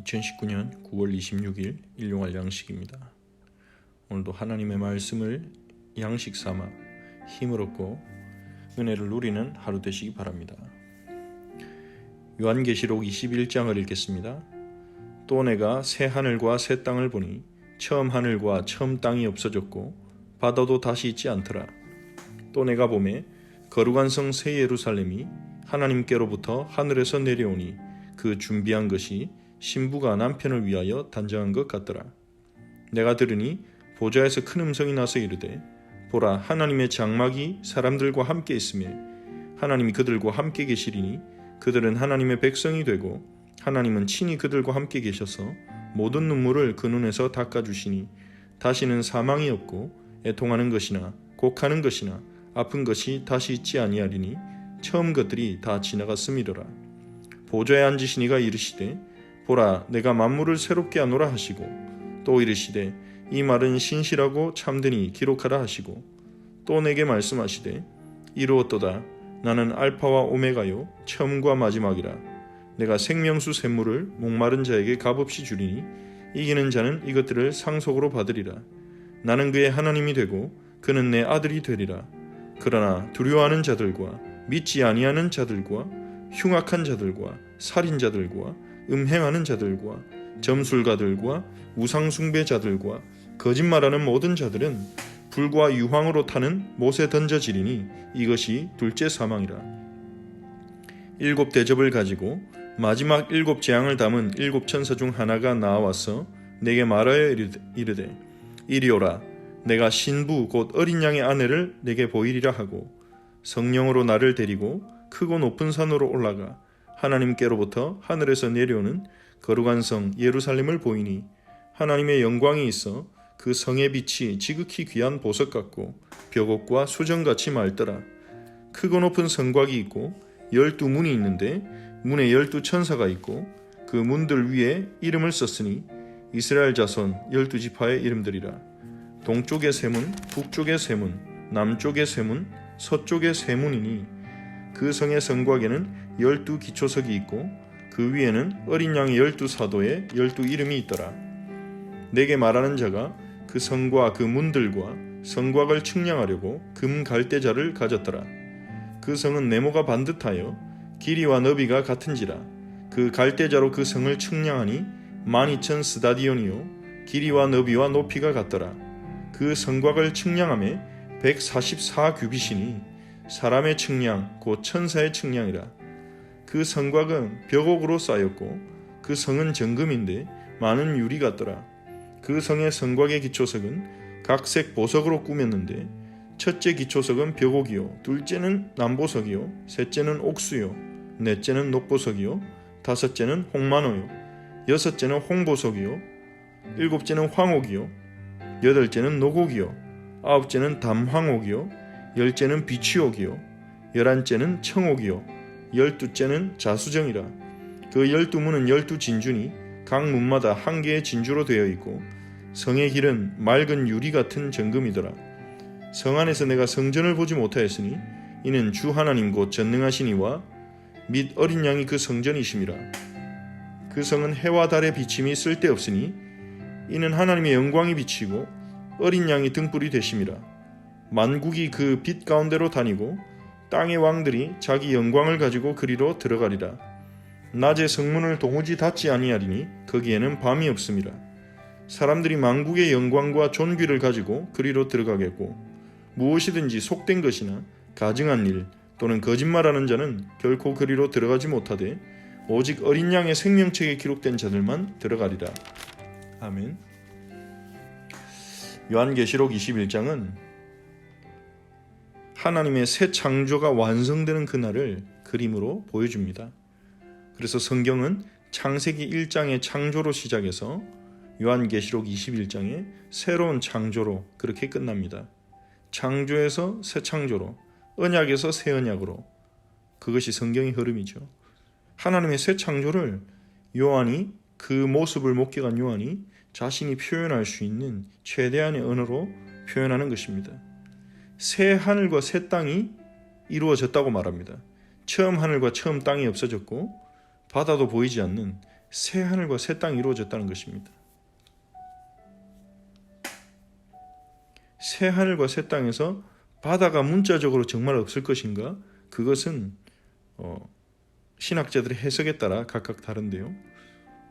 2019년 9월 26일 일용할 양식입니다. 오늘도 하나님의 말씀을 양식 삼아 힘을 얻고 은혜를 누리는 하루 되시기 바랍니다. 요한계시록 21장을 읽겠습니다. 또 내가 새 하늘과 새 땅을 보니 처음 하늘과 처음 땅이 없어졌고 바다도 다시 있지 않더라. 또 내가 보매 거룩한 성 새 예루살렘이 하나님께로부터 하늘에서 내려오니 그 준비한 것이 신부가 남편을 위하여 단장한 것 같더라. 내가 들으니 보좌에서 큰 음성이 나서 이르되 보라, 하나님의 장막이 사람들과 함께 있으며 하나님이 그들과 함께 계시리니 그들은 하나님의 백성이 되고 하나님은 친히 그들과 함께 계셔서 모든 눈물을 그 눈에서 닦아주시니 다시는 사망이 없고 애통하는 것이나 곡하는 것이나 아픈 것이 다시 있지 아니하리니 처음 것들이 다 지나갔음이로라. 보좌에 앉으신 이가 이르시되 보라, 내가 만물을 새롭게 하노라 하시고 또 이르시되 이 말은 신실하고 참되니 기록하라 하시고 또 내게 말씀하시되 이루었도다. 나는 알파와 오메가요 처음과 마지막이라. 내가 생명수 샘물을 목마른 자에게 값없이 주리니 이기는 자는 이것들을 상속으로 받으리라. 나는 그의 하나님이 되고 그는 내 아들이 되리라. 그러나 두려워하는 자들과 믿지 아니하는 자들과 흉악한 자들과 살인자들과 음행하는 자들과 점술가들과 우상숭배자들과 거짓말하는 모든 자들은 불과 유황으로 타는 못에 던져지리니 이것이 둘째 사망이라. 7 대접을 가지고 마지막 7 재앙을 담은 7 천사 중 하나가 나와서 내게 말하여 이르되 이리오라. 내가 신부 곧 어린 양의 아내를 내게 보이리라 하고 성령으로 나를 데리고 크고 높은 산으로 올라가 하나님께로부터 하늘에서 내려오는 거룩한 성 예루살렘을 보이니 하나님의 영광이 있어 그 성의 빛이 지극히 귀한 보석 같고 벽옥과 수정같이 맑더라. 크고 높은 성곽이 있고 12문이 있는데 문에 12 천사가 있고 그 문들 위에 이름을 썼으니 이스라엘 자손 12지파의 이름들이라. 동쪽의 세 문, 북쪽의 세 문, 남쪽의 세 문, 서쪽의 세 문이니 그 성의 성곽에는 12 기초석이 있고 그 위에는 어린 양의 12 사도의 12 이름이 있더라. 내게 말하는 자가 그 성과 그 문들과 성곽을 측량하려고 금 갈대자를 가졌더라. 그 성은 네모가 반듯하여 길이와 너비가 같은지라. 그 갈대자로 그 성을 측량하니 12,000 스다디온이요 길이와 너비와 높이가 같더라. 그 성곽을 측량하며 144 규빗이니 사람의 측량 곧 천사의 측량이라. 그 성곽은 벽옥으로 쌓였고 그 성은 정금인데 많은 유리 같더라. 그 성의 성곽의 기초석은 각색 보석으로 꾸몄는데 첫째 기초석은 벽옥이요 둘째는 남보석이요 셋째는 옥수요 넷째는 녹보석이요 다섯째는 홍만호요 여섯째는 홍보석이요 일곱째는 황옥이요 여덟째는 노곡이요 아홉째는 담황옥이요 열째는 비취옥이요 11째는 청옥이요 12째는 자수정이라. 그 12문은 12 진주니 각 문마다 한 개의 진주로 되어 있고 성의 길은 맑은 유리 같은 정금이더라. 성 안에서 내가 성전을 보지 못하였으니 이는 주 하나님 곧 전능하신 이와 및 어린 양이 그 성전이심이라. 그 성은 해와 달의 비침이 쓸데없으니 이는 하나님의 영광이 비치고 어린 양이 등불이 되심이라. 만국이 그 빛 가운데로 다니고 땅의 왕들이 자기 영광을 가지고 그리로 들어가리라. 낮에 성문을 도무지 닫지 아니하리니 거기에는 밤이 없음이라. 사람들이 만국의 영광과 존귀를 가지고 그리로 들어가겠고 무엇이든지 속된 것이나 가증한 일 또는 거짓말하는 자는 결코 그리로 들어가지 못하되 오직 어린 양의 생명책에 기록된 자들만 들어가리라. 아멘. 요한계시록 21장은 하나님의 새 창조가 완성되는 그날을 그림으로 보여줍니다. 그래서 성경은 창세기 1장의 창조로 시작해서 요한계시록 21장의 새로운 창조로 그렇게 끝납니다. 창조에서 새 창조로, 언약에서 새 언약으로. 그것이 성경의 흐름이죠. 하나님의 새 창조를 요한이 그 모습을 목격한 요한이 자신이 표현할 수 있는 최대한의 언어로 표현하는 것입니다. 새 하늘과 새 땅이 이루어졌다고 말합니다. 처음 하늘과 처음 땅이 없어졌고 바다도 보이지 않는 새 하늘과 새 땅이 이루어졌다는 것입니다. 새 하늘과 새 땅에서 바다가 문자적으로 정말 없을 것인가? 그것은 신학자들의 해석에 따라 각각 다른데요.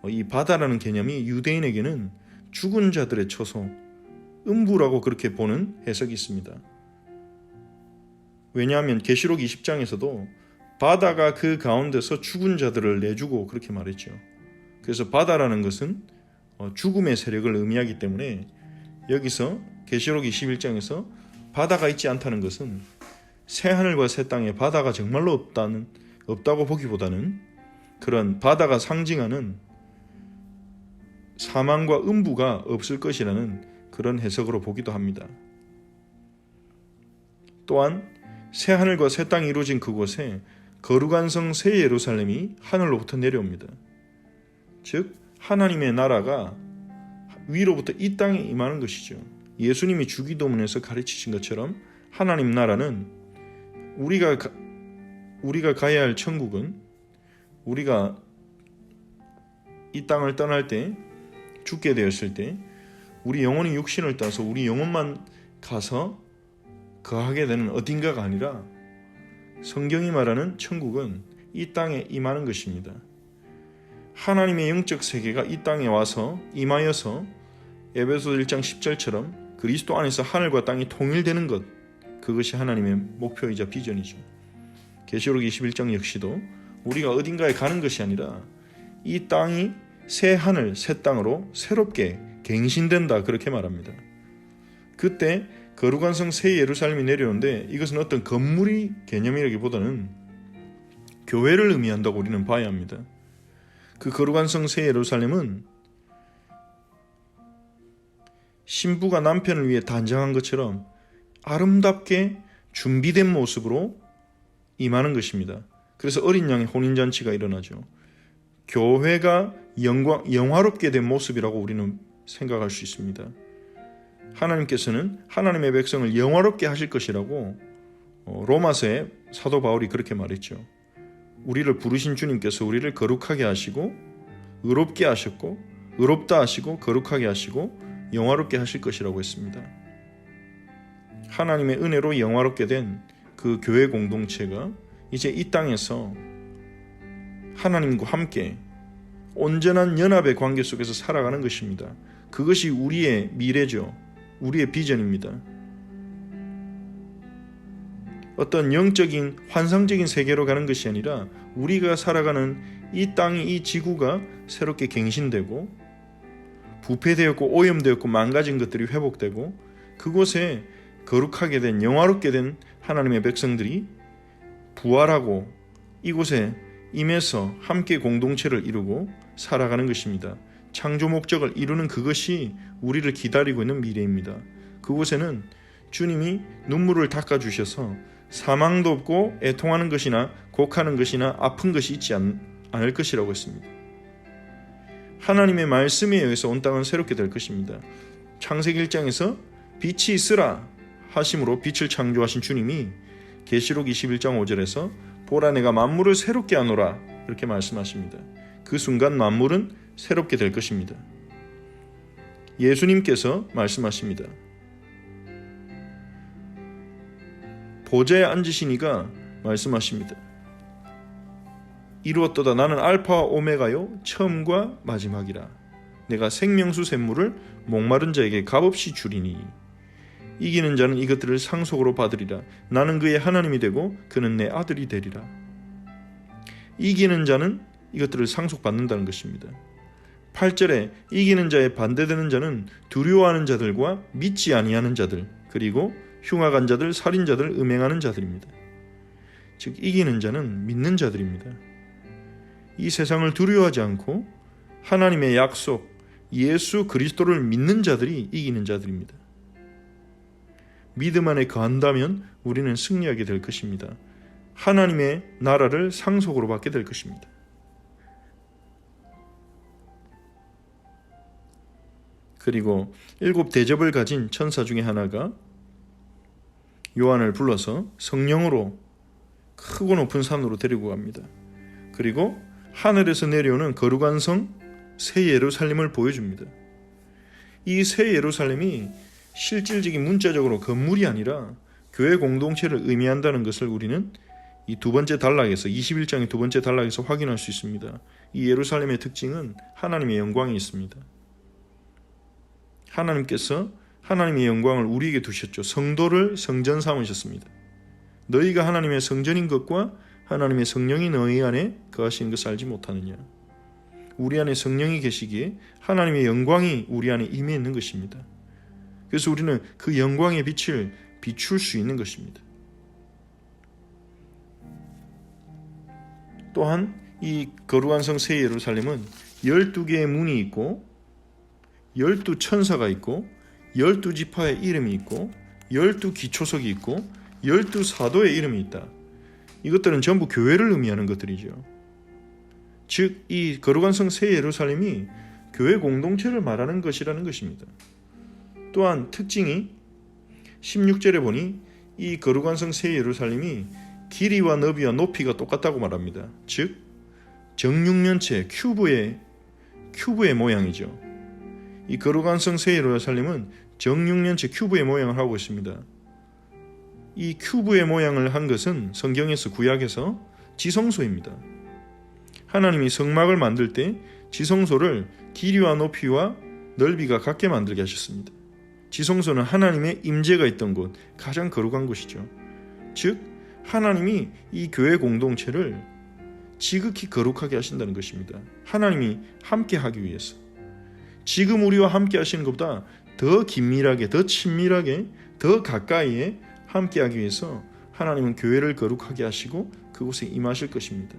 이 바다라는 개념이 유대인에게는 죽은 자들의 처소, 음부라고 그렇게 보는 해석이 있습니다. 왜냐하면 계시록 20장에서도 바다가 그 가운데서 죽은 자들을 내주고 그렇게 말했죠. 그래서 바다라는 것은 죽음의 세력을 의미하기 때문에 여기서 계시록 21장에서 바다가 있지 않다는 것은 새 하늘과 새 땅에 바다가 정말로 없다고 보기보다는 그런 바다가 상징하는 사망과 음부가 없을 것이라는 그런 해석으로 보기도 합니다. 또한 새 하늘과 새 땅이 이루어진 그곳에 거룩한 성 새 예루살렘이 하늘로부터 내려옵니다. 즉 하나님의 나라가 위로부터 이 땅에 임하는 것이죠. 예수님이 주기도문에서 가르치신 것처럼 하나님 나라는 우리가 가야 할 천국은 우리가 이 땅을 떠날 때 죽게 되었을 때 우리 영혼이 육신을 따서 우리 영혼만 가서 거하게 되는 어딘가가 아니라 성경이 말하는 천국은 이 땅에 임하는 것입니다. 하나님의 영적 세계가 이 땅에 와서 임하여서 에베소 1장 10절처럼 그리스도 안에서 하늘과 땅이 통일되는 것, 그것이 하나님의 목표이자 비전이죠. 계시록 21장 역시도 우리가 어딘가에 가는 것이 아니라 이 땅이 새 하늘, 새 땅으로 새롭게 갱신된다, 그렇게 말합니다. 그때 거룩한 성 새 예루살렘이 내려오는데 이것은 어떤 건물이 개념이라기보다는 교회를 의미한다고 우리는 봐야 합니다. 그 거룩한 성 새 예루살렘은 신부가 남편을 위해 단장한 것처럼 아름답게 준비된 모습으로 임하는 것입니다. 그래서 어린 양의 혼인잔치가 일어나죠. 교회가 영화롭게 된 모습이라고 우리는 생각할 수 있습니다. 하나님께서는 하나님의 백성을 영화롭게 하실 것이라고 로마서에 사도 바울이 그렇게 말했죠. 우리를 부르신 주님께서 우리를 거룩하게 하시고 의롭게 하셨고 의롭다 하시고 거룩하게 하시고 영화롭게 하실 것이라고 했습니다. 하나님의 은혜로 영화롭게 된 그 교회 공동체가 이제 이 땅에서 하나님과 함께 온전한 연합의 관계 속에서 살아가는 것입니다. 그것이 우리의 미래죠. 우리의 비전입니다. 어떤 영적인 환상적인 세계로 가는 것이 아니라 우리가 살아가는 이 땅이, 이 지구가 새롭게 갱신되고 부패되었고 오염되었고 망가진 것들이 회복되고 그곳에 거룩하게 된 영화롭게 된 하나님의 백성들이 부활하고 이곳에 임해서 함께 공동체를 이루고 살아가는 것입니다. 창조 목적을 이루는 그것이 우리를 기다리고 있는 미래입니다. 그곳에는 주님이 눈물을 닦아주셔서 사망도 없고 애통하는 것이나 곡하는 것이나 아픈 것이 있지 않을 것이라고 했습니다. 하나님의 말씀에 의해서 온 땅은 새롭게 될 것입니다. 창세기 1장에서 빛이 있으라 하심으로 빛을 창조하신 주님이 계시록 21장 5절에서 보라 내가 만물을 새롭게 하노라 이렇게 말씀하십니다. 그 순간 만물은 새롭게 될 것입니다. 예수님께서 말씀하십니다. 보좌에 앉으시니가 말씀하십니다. 이루었도다. 나는 알파와 오메가요 처음과 마지막이라. 내가 생명수 샘물을 목마른 자에게 값없이 주리니 이기는 자는 이것들을 상속으로 받으리라. 나는 그의 하나님이 되고 그는 내 아들이 되리라. 이기는 자는 이것들을 상속받는다는 것입니다. 8절에 이기는 자에 반대되는 자는 두려워하는 자들과 믿지 아니하는 자들, 그리고 흉악한 자들, 살인자들, 음행하는 자들입니다. 즉 이기는 자는 믿는 자들입니다. 이 세상을 두려워하지 않고 하나님의 약속 예수 그리스도를 믿는 자들이 이기는 자들입니다. 믿음 안에 거한다면 우리는 승리하게 될 것입니다. 하나님의 나라를 상속으로 받게 될 것입니다. 그리고 7 대접을 가진 천사 중에 하나가 요한을 불러서 성령으로 크고 높은 산으로 데리고 갑니다. 그리고 하늘에서 내려오는 거룩한 성 새 예루살렘을 보여줍니다. 이 새 예루살렘이 실질적인 문자적으로 건물이 아니라 교회 공동체를 의미한다는 것을 우리는 이 두 번째 단락에서 21장의 두 번째 단락에서 확인할 수 있습니다. 이 예루살렘의 특징은 하나님의 영광이 있습니다. 하나님께서 하나님의 영광을 우리에게 두셨죠. 성도를 성전 삼으셨습니다. 너희가 하나님의 성전인 것과 하나님의 성령이 너희 안에 거하시는 것을 알지 못하느냐. 우리 안에 성령이 계시기에 하나님의 영광이 우리 안에 임해 있는 것입니다. 그래서 우리는 그 영광의 빛을 비출 수 있는 것입니다. 또한 이 거룩한 성 새 예루살렘은 12개의 문이 있고 12천사가 있고 12지파의 이름이 있고 12기초석이 있고 12사도의 이름이 있다. 이것들은 전부 교회를 의미하는 것들이죠. 즉 이 거룩한 성 새 예루살렘이 교회 공동체를 말하는 것이라는 것입니다. 또한 특징이 16절에 보니 이 거룩한 성 새 예루살렘이 길이와 너비와 높이가 똑같다고 말합니다. 즉 정육면체 큐브의 모양이죠. 이 거룩한 성 새 예루살렘은 정육면체 큐브의 모양을 하고 있습니다. 이 큐브의 모양을 한 것은 성경에서 구약에서 지성소입니다. 하나님이 성막을 만들 때 지성소를 길이와 높이와 넓이가 같게 만들게 하셨습니다. 지성소는 하나님의 임재가 있던 곳, 가장 거룩한 곳이죠. 즉 하나님이 이 교회 공동체를 지극히 거룩하게 하신다는 것입니다. 하나님이 함께 하기 위해서. 지금 우리와 함께 하시는 것보다 더 긴밀하게, 더 친밀하게, 더 가까이에 함께 하기 위해서 하나님은 교회를 거룩하게 하시고 그곳에 임하실 것입니다.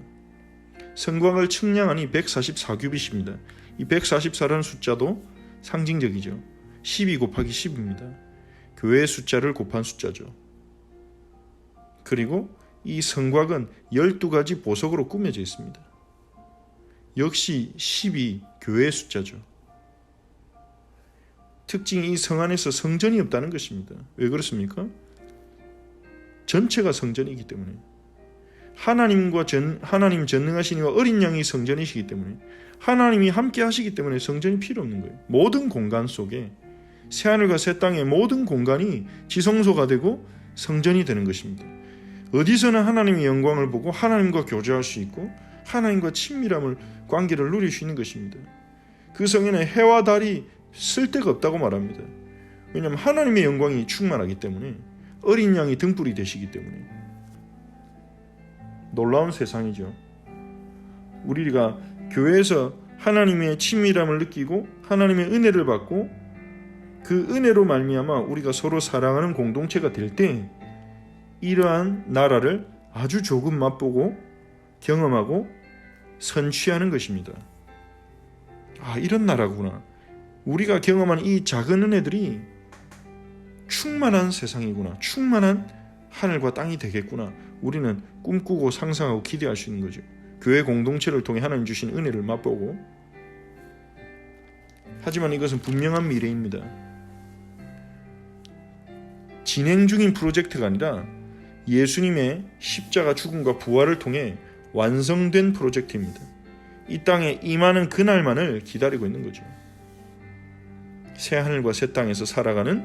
성곽을 측량하니 144규빗입니다. 이 144라는 숫자도 상징적이죠. 12 곱하기 10입니다. 교회의 숫자를 곱한 숫자죠. 그리고 이 성곽은 12가지 보석으로 꾸며져 있습니다. 역시 10이 교회의 숫자죠. 특징이 이 성 안에서 성전이 없다는 것입니다. 왜 그렇습니까? 전체가 성전이기 때문에. 하나님 전능하신 이와 어린 양이 성전이시기 때문에, 하나님이 함께 하시기 때문에 성전이 필요 없는 거예요. 모든 공간 속에, 새하늘과 새 땅의 모든 공간이 지성소가 되고 성전이 되는 것입니다. 어디서나 하나님의 영광을 보고 하나님과 교제할 수 있고 하나님과 친밀함을, 관계를 누릴 수 있는 것입니다. 그 성에는 해와 달이 쓸데가 없다고 말합니다. 왜냐하면 하나님의 영광이 충만하기 때문에, 어린 양이 등불이 되시기 때문에. 놀라운 세상이죠. 우리가 교회에서 하나님의 친밀함을 느끼고 하나님의 은혜를 받고 그 은혜로 말미암아 우리가 서로 사랑하는 공동체가 될 때 이러한 나라를 아주 조금 맛보고 경험하고 선취하는 것입니다. 아, 이런 나라구나. 우리가 경험한 이 작은 은혜들이 충만한 세상이구나. 충만한 하늘과 땅이 되겠구나. 우리는 꿈꾸고 상상하고 기대할 수 있는 거죠. 교회 공동체를 통해 하나님 주신 은혜를 맛보고. 하지만 이것은 분명한 미래입니다. 진행 중인 프로젝트가 아니라 예수님의 십자가 죽음과 부활을 통해 완성된 프로젝트입니다. 이 땅에 임하는 그날만을 기다리고 있는 거죠. 새 하늘과 새 땅에서 살아가는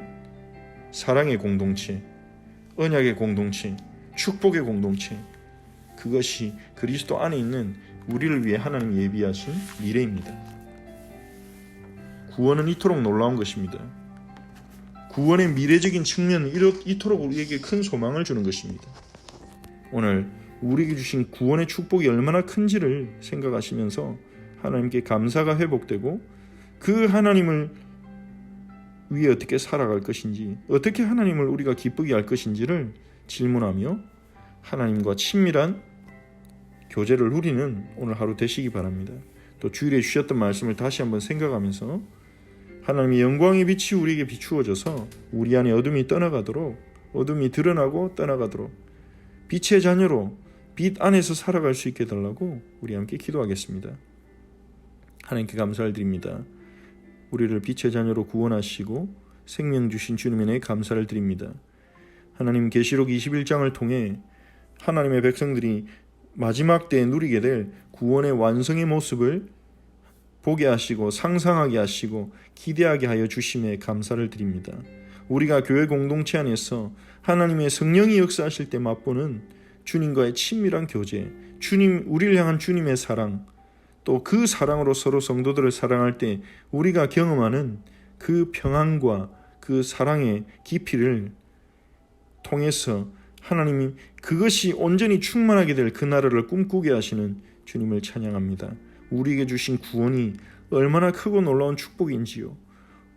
사랑의 공동체, 언약의 공동체, 축복의 공동체, 그것이 그리스도 안에 있는 우리를 위해 하나님이 예비하신 미래입니다. 구원은 이토록 놀라운 것입니다. 구원의 미래적인 측면은 이토록 우리에게 큰 소망을 주는 것입니다. 오늘 우리에게 주신 구원의 축복이 얼마나 큰지를 생각하시면서 하나님께 감사가 회복되고 그 하나님을 위해 어떻게 살아갈 것인지, 어떻게 하나님을 우리가 기쁘게 할 것인지를 질문하며 하나님과 친밀한 교제를 누리는 오늘 하루 되시기 바랍니다. 또 주일에 주셨던 말씀을 다시 한번 생각하면서 하나님의 영광의 빛이 우리에게 비추어져서 우리 안에 어둠이 떠나가도록, 어둠이 드러나고 떠나가도록 빛의 자녀로 빛 안에서 살아갈 수 있게 해달라고 우리 함께 기도하겠습니다. 하나님께 감사를 드립니다. 우리를 빛의 자녀로 구원하시고 생명 주신 주님의 감사를 드립니다. 하나님, 계시록 21장을 통해 하나님의 백성들이 마지막 때에 누리게 될 구원의 완성의 모습을 보게 하시고 상상하게 하시고 기대하게 하여 주심에 감사를 드립니다. 우리가 교회 공동체 안에서 하나님의 성령이 역사하실 때 맛보는 주님과의 친밀한 교제, 우리를 향한 주님의 사랑, 또 그 사랑으로 서로 성도들을 사랑할 때 우리가 경험하는 그 평안과 그 사랑의 깊이를 통해서 하나님이 그것이 온전히 충만하게 될 그 나라를 꿈꾸게 하시는 주님을 찬양합니다. 우리에게 주신 구원이 얼마나 크고 놀라운 축복인지요.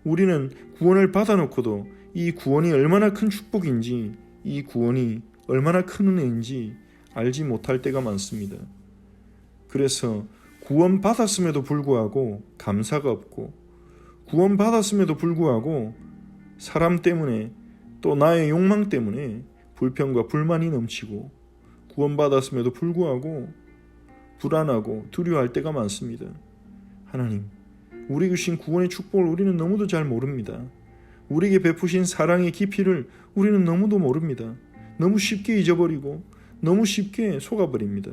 우리는 구원을 받아놓고도 이 구원이 얼마나 큰 축복인지, 이 구원이 얼마나 큰 은혜인지 알지 못할 때가 많습니다. 그래서 구원 받았음에도 불구하고 감사가 없고, 구원 받았음에도 불구하고 사람 때문에 또 나의 욕망 때문에 불평과 불만이 넘치고, 구원 받았음에도 불구하고 불안하고 두려워할 때가 많습니다. 하나님, 우리에게 주신 구원의 축복을 우리는 너무도 잘 모릅니다. 우리에게 베푸신 사랑의 깊이를 우리는 너무도 모릅니다. 너무 쉽게 잊어버리고 너무 쉽게 속아버립니다.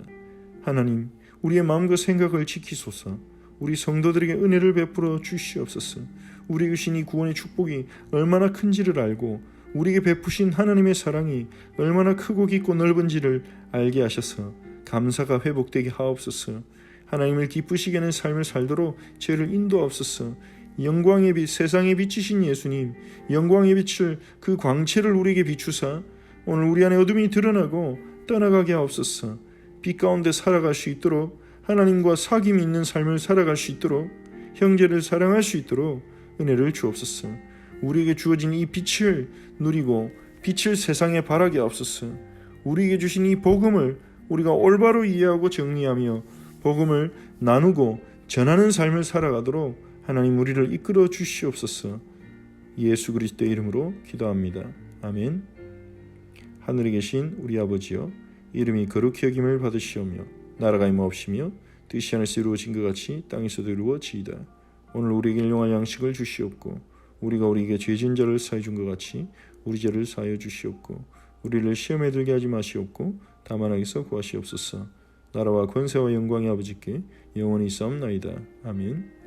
하나님, 우리의 마음과 생각을 지키소서. 우리 성도들에게 은혜를 베풀어 주시옵소서. 우리에게 주신 이 구원의 축복이 얼마나 큰지를 알고 우리에게 베푸신 하나님의 사랑이 얼마나 크고 깊고 넓은지를 알게 하셔서 감사가 회복되게 하옵소서. 하나님을 기쁘시게 하는 삶을 살도록 저희를 인도하옵소서. 영광의 빛, 세상에 비치신 예수님, 영광의 빛을, 그 광채를 우리에게 비추사 오늘 우리 안에 어둠이 드러나고 떠나가게 하옵소서. 빛 가운데 살아갈 수 있도록, 하나님과 사귐이 있는 삶을 살아갈 수 있도록, 형제를 사랑할 수 있도록 은혜를 주옵소서. 우리에게 주어진 이 빛을 누리고 빛을 세상에 발하게 하옵소서. 우리에게 주신 이 복음을 우리가 올바로 이해하고 정리하며 복음을 나누고 전하는 삶을 살아가도록 하나님 우리를 이끌어 주시옵소서. 예수 그리스도의 이름으로 기도합니다. 아멘. 하늘에 계신 우리 아버지여, 이름이 거룩히 여김을 받으시오며 나라가 임하옵시며 뜻이 하늘에서 이루어진 것 같이 땅에서도 이루어지이다. 오늘 우리에게 일용할 양식을 주시옵고, 우리가 우리에게 죄 지은 자를 사하여 준 것 같이 우리 죄를 사하여 주시옵고, 우리를 시험에 들게 하지 마시옵고 다만 악에서 구하시옵소서. 나라와 권세와 영광의 아버지께 영원히 있사옵나이다. 아멘.